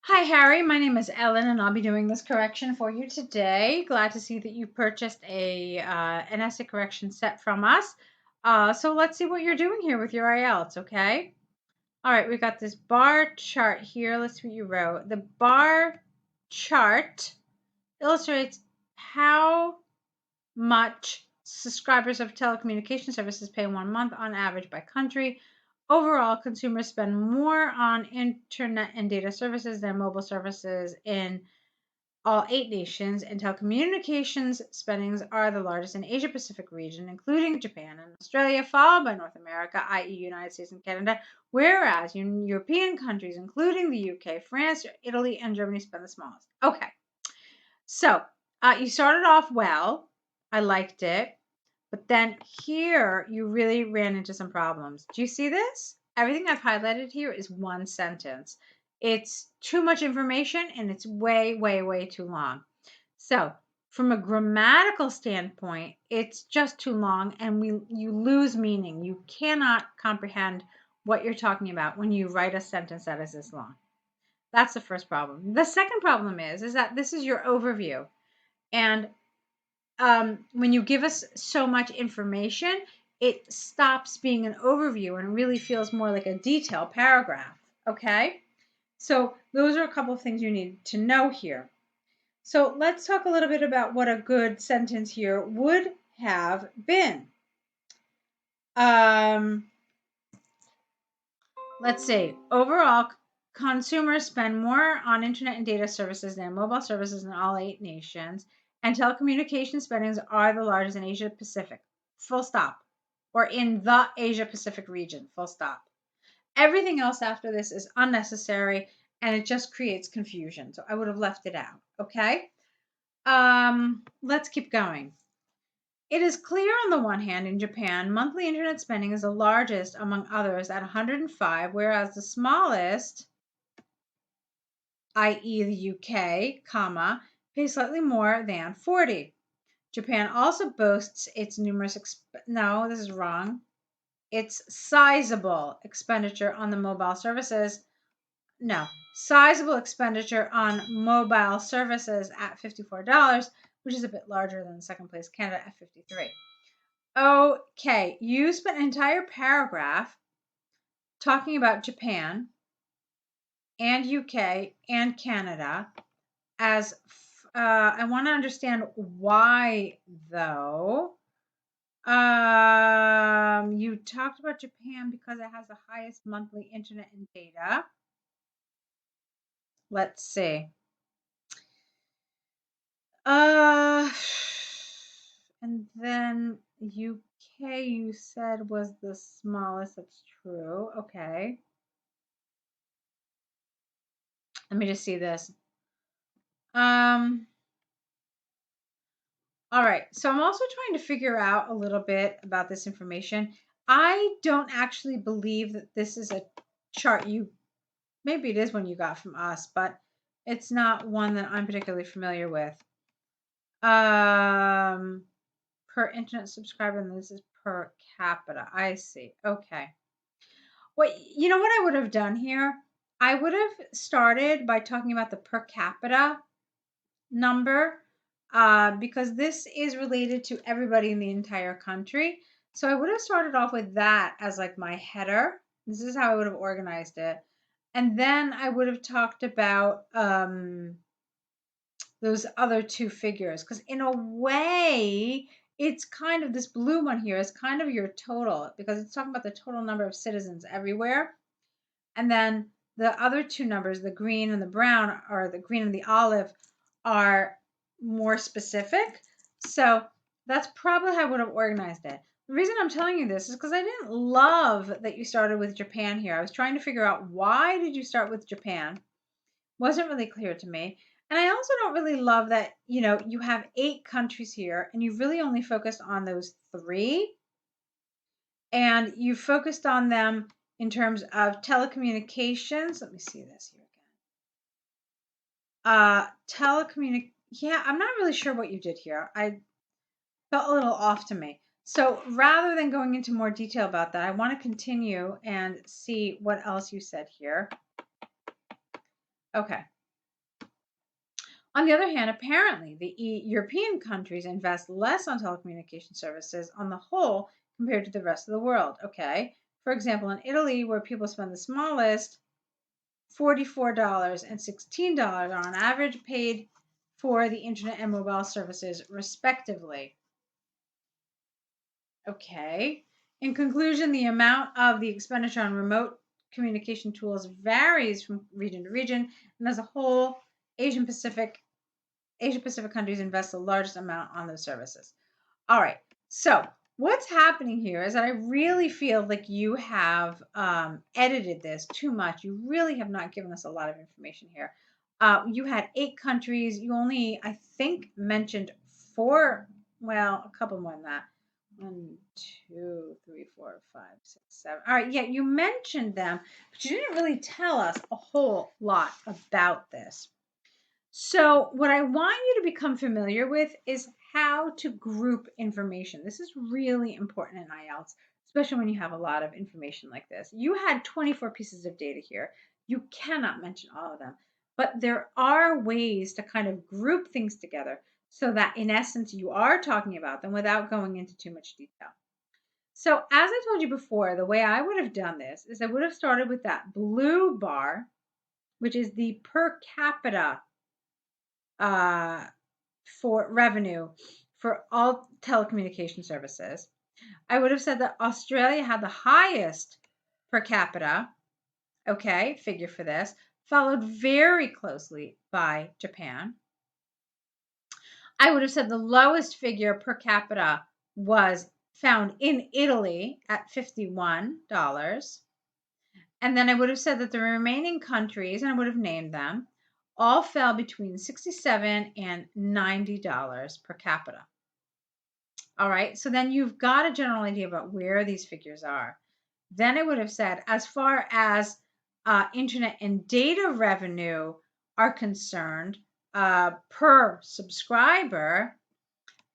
Hi, Harry. My name is Ellen, and I'll be doing this correction for you today. Glad to see that you purchased an essay correction set from us. So let's see what you're doing here with your IELTS, okay? All right, we got this bar chart here. Let's see what you wrote. The bar chart illustrates how much subscribers of telecommunication services pay 1 month on average by country. Overall, consumers spend more on internet and data services than mobile services in all 8 nations, and telecommunications spendings are the largest in Asia Pacific region, including Japan and Australia, followed by North America, i.e. United States and Canada, whereas European countries, including the UK, France, Italy, and Germany, spend the smallest. Okay, so you started off well. I liked it. But then here you really ran into some problems. Do you see this? Everything I've highlighted here is one sentence. It's too much information and it's way, way, way too long. So from a grammatical standpoint, it's just too long and you lose meaning. You cannot comprehend what you're talking about when you write a sentence that is this long. That's the first problem. The second problem is that this is your overview. And when you give us so much information, it stops being an overview and really feels more like a detailed paragraph. Okay? So those are a couple of things you need to know here. So let's talk a little bit about what a good sentence here would have been. Let's see. Overall, consumers spend more on internet and data services than mobile services in all 8 nations, and telecommunication spendings are the largest in Asia Pacific. Full stop. Or in the Asia Pacific region. Full stop. Everything else after this is unnecessary and it just creates confusion. So I would have left it out. Okay? Let's keep going. It is clear on the one hand, in Japan, monthly internet spending is the largest among others at 105, whereas the smallest, i.e. the UK, pays slightly more than 40. Japan also boasts its numerous, no, this is wrong. Its sizable expenditure on the mobile services, no, sizable expenditure on mobile services at $54, which is a bit larger than second place Canada at 53. Okay, you spent an entire paragraph talking about Japan and UK and Canada as I want to understand why though. You talked about Japan because it has the highest monthly internet and data. Let's see. And then UK you said was the smallest. That's true. Okay. Let me just see this. All right. So I'm also trying to figure out a little bit about this information. I don't actually believe that this is a chart maybe it is one you got from us, but it's not one that I'm particularly familiar with. Per internet subscriber, and this is per capita. I see. Okay. What I would have done here? I would have started by talking about the per capita number because this is related to everybody in the entire country. So I would have started off with that as like my header. This is how I would have organized it. And then I would have talked about those other two figures because in a way, it's kind of this blue one here is kind of your total because it's talking about the total number of citizens everywhere. And then the other two numbers, the green and the brown, or the green and the olive, are more specific. So that's probably how I would have organized it. The reason I'm telling you this is because I didn't love that you started with Japan here. I was trying to figure out why did you start with Japan? Wasn't really clear to me. And I also don't really love that, you have 8 countries here and you've really only focused on those 3. And you focused on them in terms of telecommunications. Let me see this here again. Yeah, I'm not really sure what you did here. I felt a little off to me. So rather than going into more detail about that, I want to continue and see what else you said here. Okay. On the other hand, apparently, the European countries invest less on telecommunication services on the whole compared to the rest of the world. Okay. For example, in Italy, where people spend the smallest, $44 and $16 on average paid for the internet and mobile services, respectively. Okay. In conclusion, the amount of the expenditure on remote communication tools varies from region to region, and as a whole, Asia Pacific countries invest the largest amount on those services. All right. So what's happening here is that I really feel like you have edited this too much. You really have not given us a lot of information here. You had 8 countries. You only, I think, mentioned 4. Well, a couple more than that. 1, 2, 3, 4, 5, 6, 7. All right. Yeah, you mentioned them, but you didn't really tell us a whole lot about this. So, what I want you to become familiar with is how to group information. This is really important in IELTS, especially when you have a lot of information like this. You had 24 pieces of data here. You cannot mention all of them, but there are ways to kind of group things together so that in essence you are talking about them without going into too much detail. So, as I told you before, the way I would have done this is I would have started with that blue bar, which is the per capita uh, for revenue for all telecommunication services. I would have said that Australia had the highest per capita, okay, figure for this, followed very closely by Japan. I would have said the lowest figure per capita was found in Italy at $51. And then I would have said that the remaining countries, and I would have named them, all fell between $67 and $90 per capita. All right, so then you've got a general idea about where these figures are. Then I would have said, as far as internet and data revenue are concerned, per subscriber,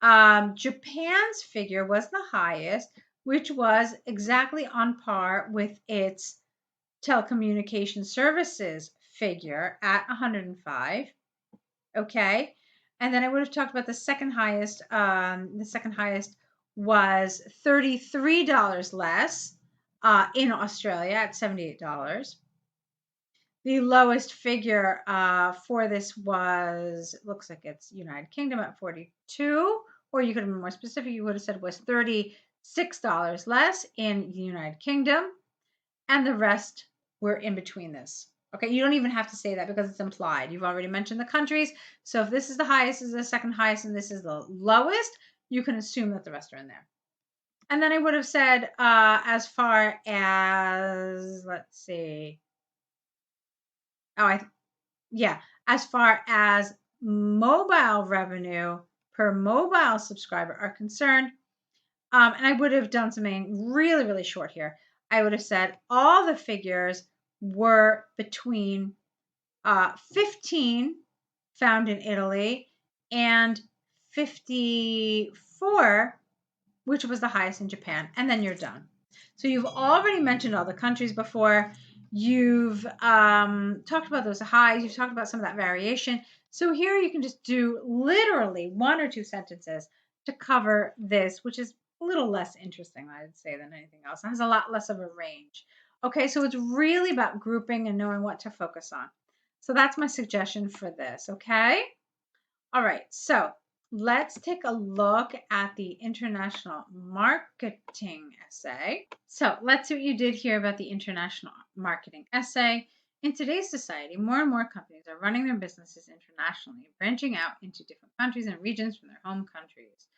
Japan's figure was the highest, which was exactly on par with its telecommunication services figure at 105. Okay. And then I would have talked about the second highest. The second highest was $33 less in Australia at $78. The lowest figure for this was, it looks like it's United Kingdom at 42, or you could have been more specific. You would have said it was $36 less in the United Kingdom, and the rest were in between this. Okay, you don't even have to say that because it's implied. You've already mentioned the countries. So if this is the highest, this is the second highest, and this is the lowest, you can assume that the rest are in there. And then I would have said, as far as, let's see. As far as mobile revenue per mobile subscriber are concerned, and I would have done something really, really short here. I would have said all the figures were between 15 found in Italy and 54, which was the highest in Japan. And then you're done. So you've already mentioned all the countries before. You've talked about those highs. You've talked about some of that variation. So here you can just do literally 1 or 2 sentences to cover this, which is a little less interesting, I'd say, than anything else. It has a lot less of a range. Okay, so it's really about grouping and knowing what to focus on. So that's my suggestion for this, okay? All right, so let's take a look at the international marketing essay. So let's see what you did here about the international marketing essay. In today's society, more and more companies are running their businesses internationally, branching out into different countries and regions from their home countries.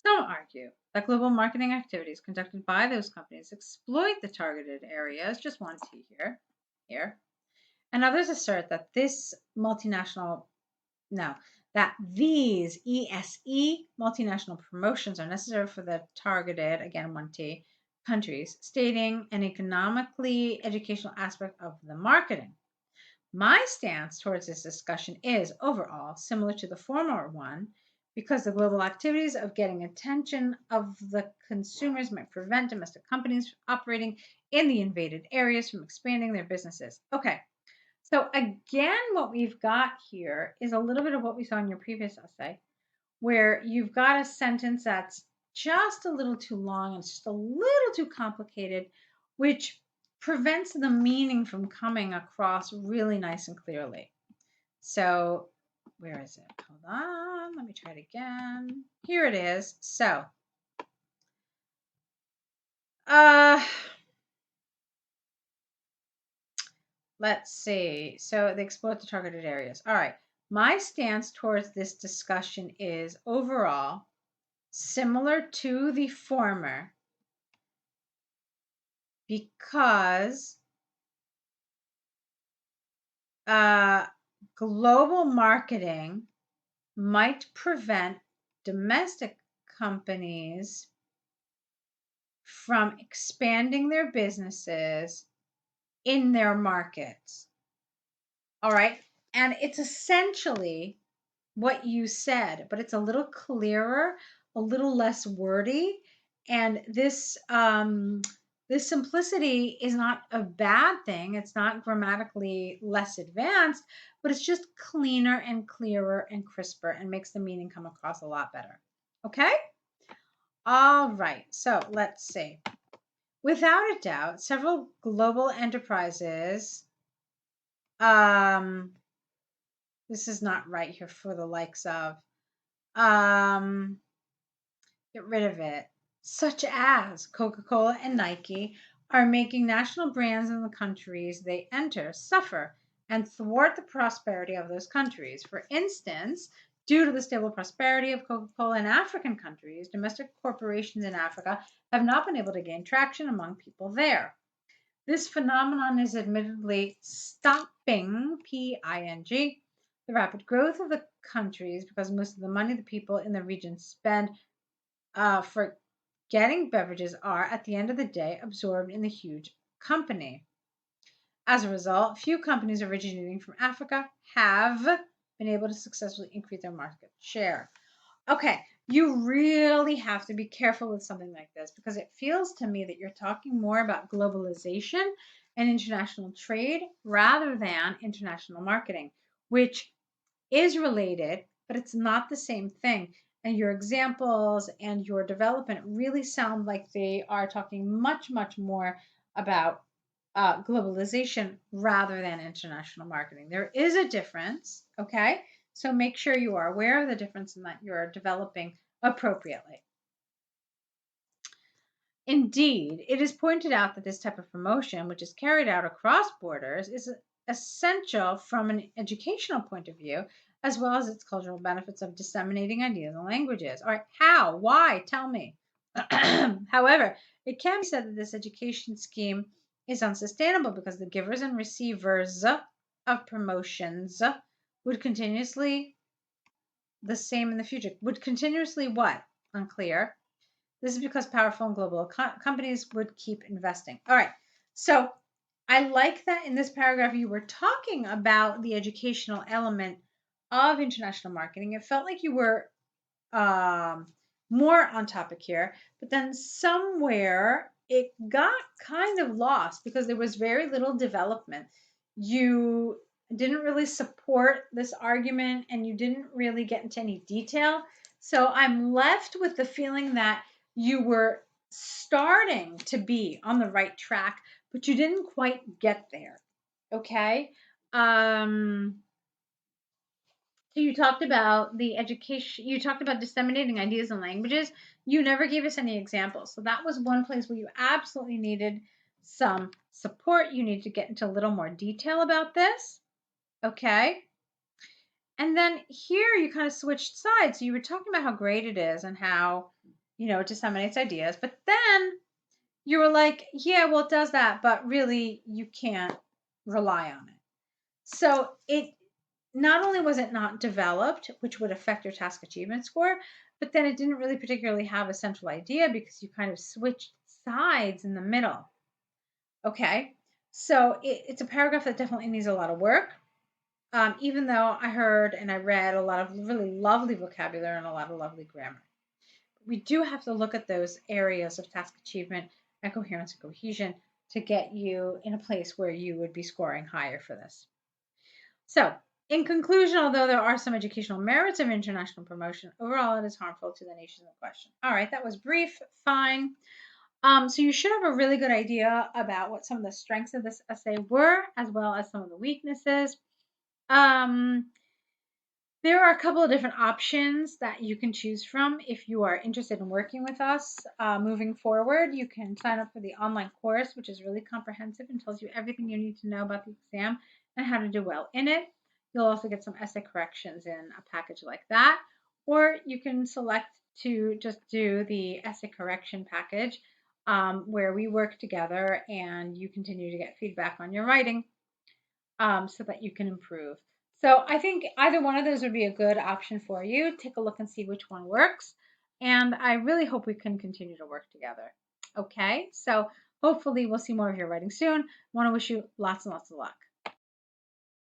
Some argue that global marketing activities conducted by those companies exploit the targeted areas, just one T here. And others assert that these ESE multinational promotions are necessary for the targeted, again, 1T, countries, stating an economically educational aspect of the marketing. My stance towards this discussion is overall similar to the former one, because the global activities of getting attention of the consumers might prevent domestic companies operating in the invaded areas from expanding their businesses. Okay, So again, what we've got here is a little bit of what we saw in your previous essay, where you've got a sentence that's just a little too long and it's just a little too complicated, which prevents the meaning from coming across really nice and clearly. So where is it? Hold on, let me try it again. Here it is. So, let's see. So they explored the targeted areas. All right. My stance towards this discussion is overall similar to the former because global marketing might prevent domestic companies from expanding their businesses in their markets. All right. And it's essentially what you said, but it's a little clearer, a little less wordy. And this simplicity is not a bad thing. It's not grammatically less advanced, but it's just cleaner and clearer and crisper and makes the meaning come across a lot better. Okay? All right. So let's see. Without a doubt, several global enterprises, this is not right here for the likes of, get rid of it, such as Coca-Cola and Nike, are making national brands in the countries they enter suffer and thwart the prosperity of those countries. For instance, due to the stable prosperity of Coca-Cola in African countries, domestic corporations in Africa have not been able to gain traction among people there. This phenomenon is admittedly stopping, P-I-N-G, the rapid growth of the countries because most of the money the people in the region spend for getting beverages are, at the end of the day, absorbed in the huge company. As a result, few companies originating from Africa have been able to successfully increase their market share. Okay, you really have to be careful with something like this because it feels to me that you're talking more about globalization and international trade rather than international marketing, which is related, but it's not the same thing. And your examples and your development really sound like they are talking much, much more about globalization rather than international marketing. There is a difference, okay? So make sure you are aware of the difference and that you're developing appropriately. Indeed, it is pointed out that this type of promotion, which is carried out across borders, is essential from an educational point of view, as well as its cultural benefits of disseminating ideas and languages. All right, how? Why? Tell me. However, it can be said that this education scheme is unsustainable because the givers and receivers of promotions would continuously the same in the future. Would continuously what? Unclear. This is because powerful and global companies would keep investing. All right. So I like that in this paragraph you were talking about the educational element of international marketing. It felt like you were more on topic here, but then somewhere it got kind of lost because there was very little development. You didn't really support this argument and you didn't really get into any detail. So I'm left with the feeling that you were starting to be on the right track, but you didn't quite get there. Okay. So you talked about the education, you talked about disseminating ideas and languages. You never gave us any examples. So that was one place where you absolutely needed some support. You need to get into a little more detail about this. Okay. And then here you kind of switched sides. So you were talking about how great it is and how, it disseminates ideas. But then you were like, yeah, well, it does that, but really you can't rely on it. So it not only was it not developed, which would affect your task achievement score, but then it didn't really particularly have a central idea because you kind of switched sides in the middle. Okay, so it's a paragraph that definitely needs a lot of work. Even though I heard and I read a lot of really lovely vocabulary and a lot of lovely grammar. We do have to look at those areas of task achievement and coherence and cohesion to get you in a place where you would be scoring higher for this. So, in conclusion, although there are some educational merits of international promotion, overall it is harmful to the nations in question. All right, that was brief, fine. So you should have a really good idea about what some of the strengths of this essay were, as well as some of the weaknesses. Um, there are a couple of different options that you can choose from if you are interested in working with us moving forward. You can sign up for the online course, which is really comprehensive and tells you everything you need to know about the exam and how to do well in it. You'll also get some essay corrections in a package like that. Or you can select to just do the essay correction package where we work together and you continue to get feedback on your writing so that you can improve. So I think either one of those would be a good option for you. Take a look and see which one works. And I really hope we can continue to work together. Okay, so hopefully we'll see more of your writing soon. Want to wish you lots and lots of luck.